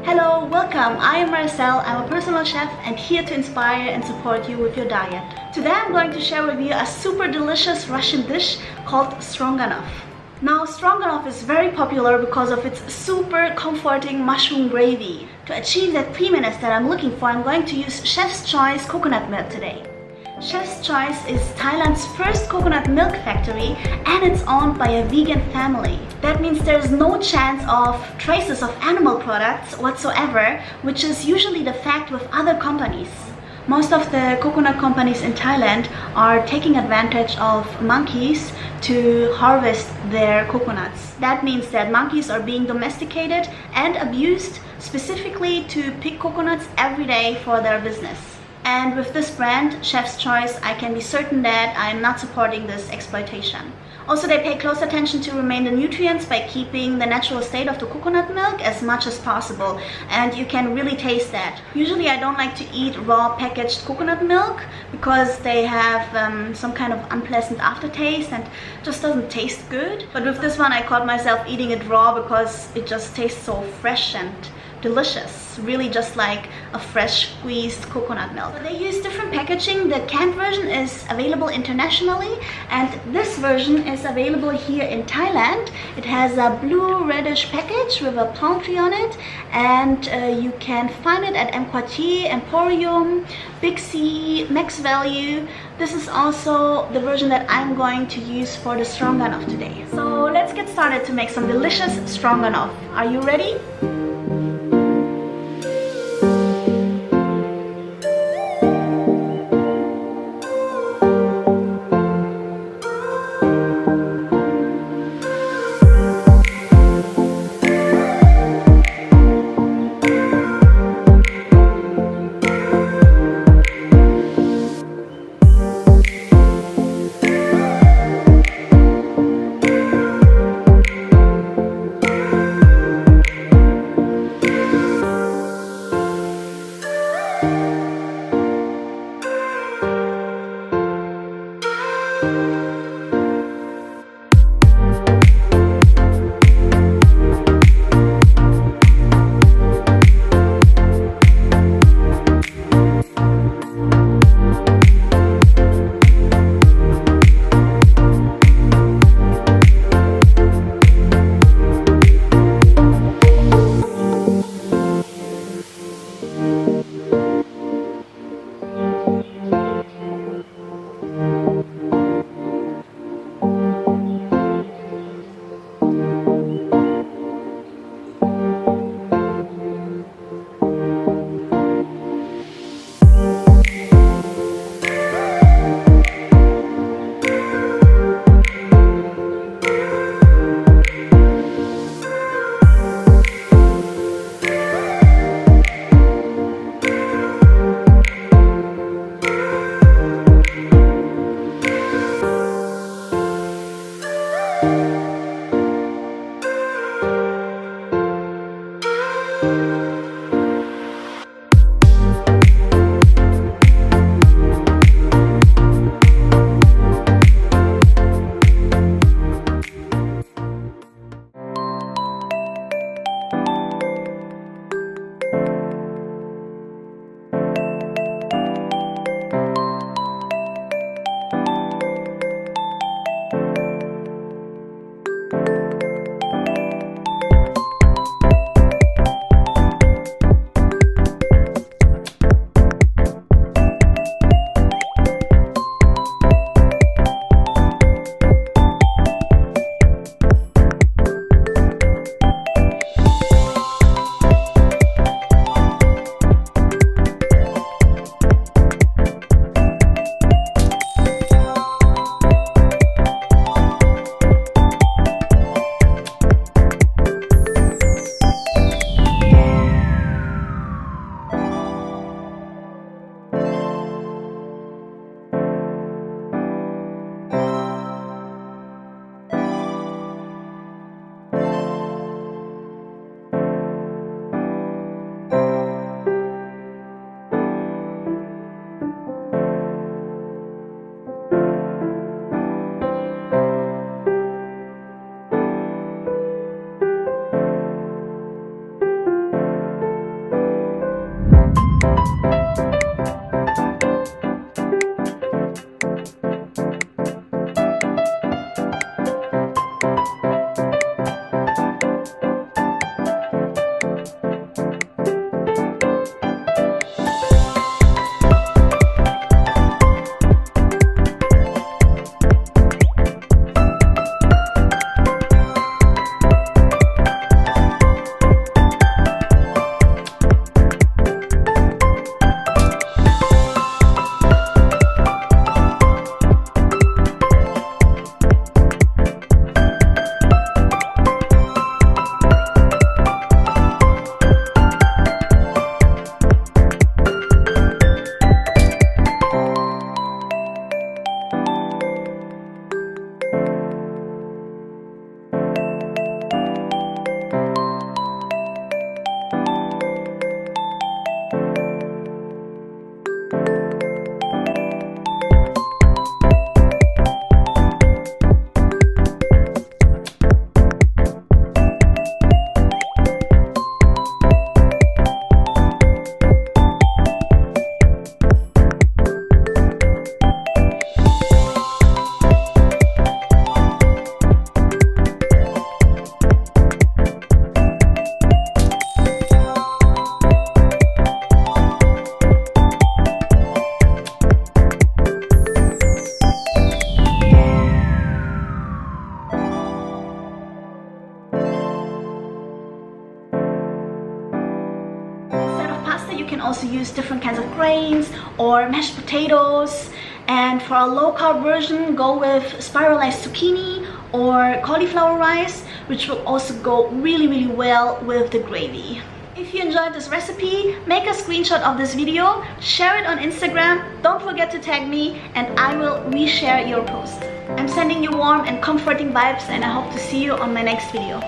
Hello, welcome. I am Marcel. I'm a personal chef and here to inspire and support you with your diet. Today I'm going to share with you a super delicious Russian dish called stroganoff. Now, stroganoff is very popular because of its super comforting mushroom gravy. To achieve that creaminess that I'm looking for, I'm going to use Chef's Choice coconut milk today. Chef's Choice is Thailand's first coconut milk factory and it's owned by a vegan family. That means there's no chance of traces of animal products whatsoever, which is usually the fact with other companies. Most of the coconut companies in Thailand are taking advantage of monkeys to harvest their coconuts. That means that monkeys are being domesticated and abused specifically to pick coconuts every day for their business. And with this brand, Chef's Choice, I can be certain that I am not supporting this exploitation. Also, they pay close attention to remain the nutrients by keeping the natural state of the coconut milk as much as possible. And you can really taste that. Usually I don't like to eat raw packaged coconut milk because they have some kind of unpleasant aftertaste and just doesn't taste good. But with this one, I caught myself eating it raw because it just tastes so fresh and delicious, really just like a fresh squeezed coconut milk. So they use different packaging. The canned version is available internationally and this version is available here in Thailand. It has a blue reddish package with a palm tree on it and you can find it at M. Emporium, Big C, Max Value. This is also the version that I'm going to use for the stroganoff today. So let's get started to make some delicious stroganoff. Are you ready? you can also use different kinds of grains or mashed potatoes. And for a low-carb version, go with spiralized zucchini or cauliflower rice, which will also go really well with the gravy. If you enjoyed this recipe, make a screenshot of this video, share it on Instagram, don't forget to tag me, and I will reshare your post. I'm sending you warm and comforting vibes, and I hope to see you on my next video.